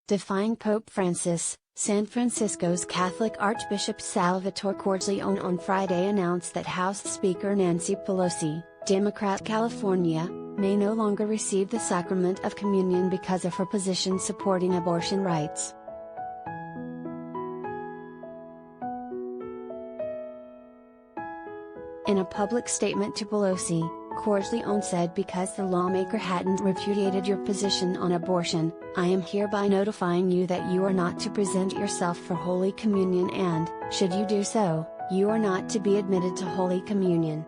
Defying Pope Francis. San Francisco's Catholic Archbishop Salvatore Cordileone on Friday announced that House Speaker Nancy Pelosi, Democrat California, may no longer receive the sacrament of communion because of her position supporting abortion rights. In a public statement to Pelosi, Cordileone said, because the lawmaker hadn't repudiated your position on abortion, I am hereby notifying you that you are not to present yourself for Holy Communion and, should you do so, you are not to be admitted to Holy Communion.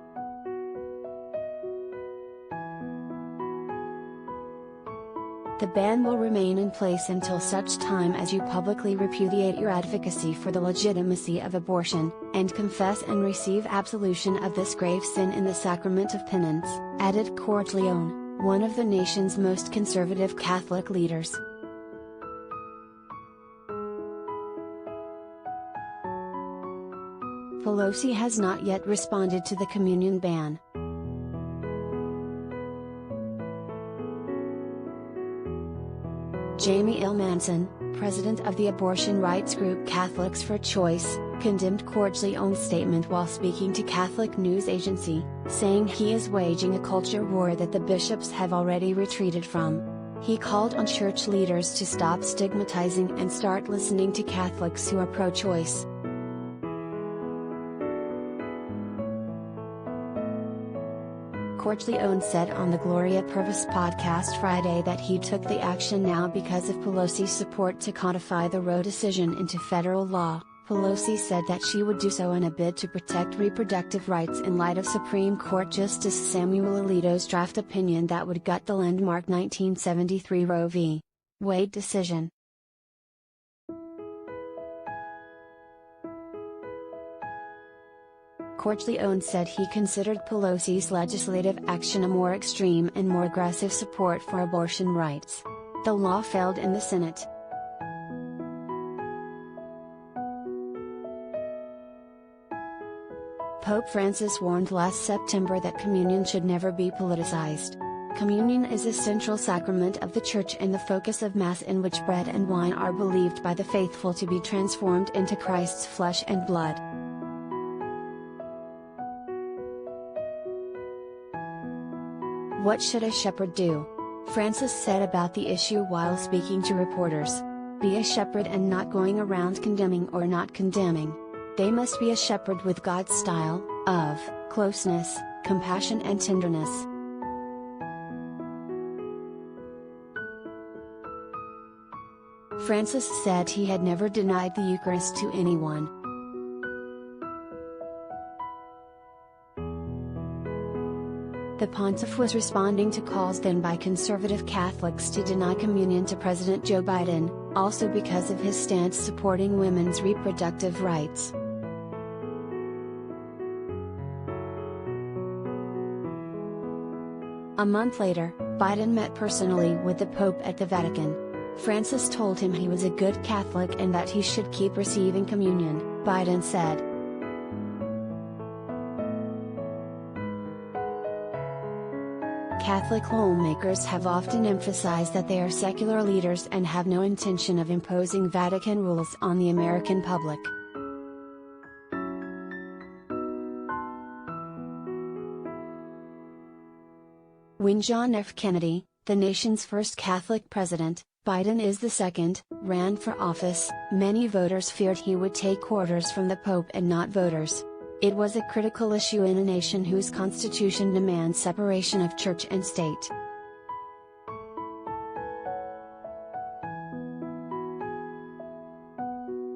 The ban will remain in place until such time as you publicly repudiate your advocacy for the legitimacy of abortion, and confess and receive absolution of this grave sin in the sacrament of penance, added Cordileone, one of the nation's most conservative Catholic leaders. Pelosi has not yet responded to the communion ban. Jamie L. Manson, president of the abortion rights group Catholics for Choice, condemned Cordileone's statement while speaking to Catholic news agency, saying he is waging a culture war that the bishops have already retreated from. He called on church leaders to stop stigmatizing and start listening to Catholics who are pro-choice. Cordileone said on the Gloria Purvis podcast Friday that he took the action now because of Pelosi's support to codify the Roe decision into federal law. Pelosi said that she would do so in a bid to protect reproductive rights in light of Supreme Court Justice Samuel Alito's draft opinion that would gut the landmark 1973 Roe v. Wade decision. Cordileone said he considered Pelosi's legislative action a more extreme and more aggressive support for abortion rights. The law failed in the Senate. Pope Francis warned last September that communion should never be politicized. Communion is a central sacrament of the Church and the focus of Mass, in which bread and wine are believed by the faithful to be transformed into Christ's flesh and blood. What should a shepherd do? Francis said about the issue while speaking to reporters. Be a shepherd and not going around condemning or not condemning. They must be a shepherd with God's style of closeness, compassion and tenderness. Francis said he had never denied the Eucharist to anyone. The pontiff was responding to calls then by conservative Catholics to deny communion to President Joe Biden, also because of his stance supporting women's reproductive rights. A month later, Biden met personally with the Pope at the Vatican. Francis told him he was a good Catholic and that he should keep receiving communion, Biden said. Catholic lawmakers have often emphasized that they are secular leaders and have no intention of imposing Vatican rules on the American public. When John F. Kennedy, the nation's first Catholic president, Biden is the second, ran for office, many voters feared he would take orders from the Pope and not voters. It was a critical issue in a nation whose constitution demands separation of church and state.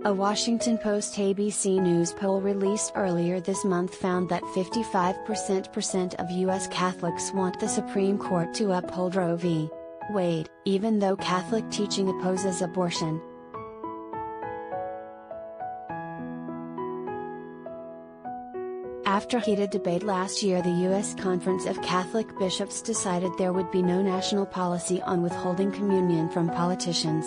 A Washington Post-ABC News poll released earlier this month found that 55% of U.S. Catholics want the Supreme Court to uphold Roe v. Wade, even though Catholic teaching opposes abortion. After heated debate last year, the U.S. Conference of Catholic Bishops decided there would be no national policy on withholding communion from politicians.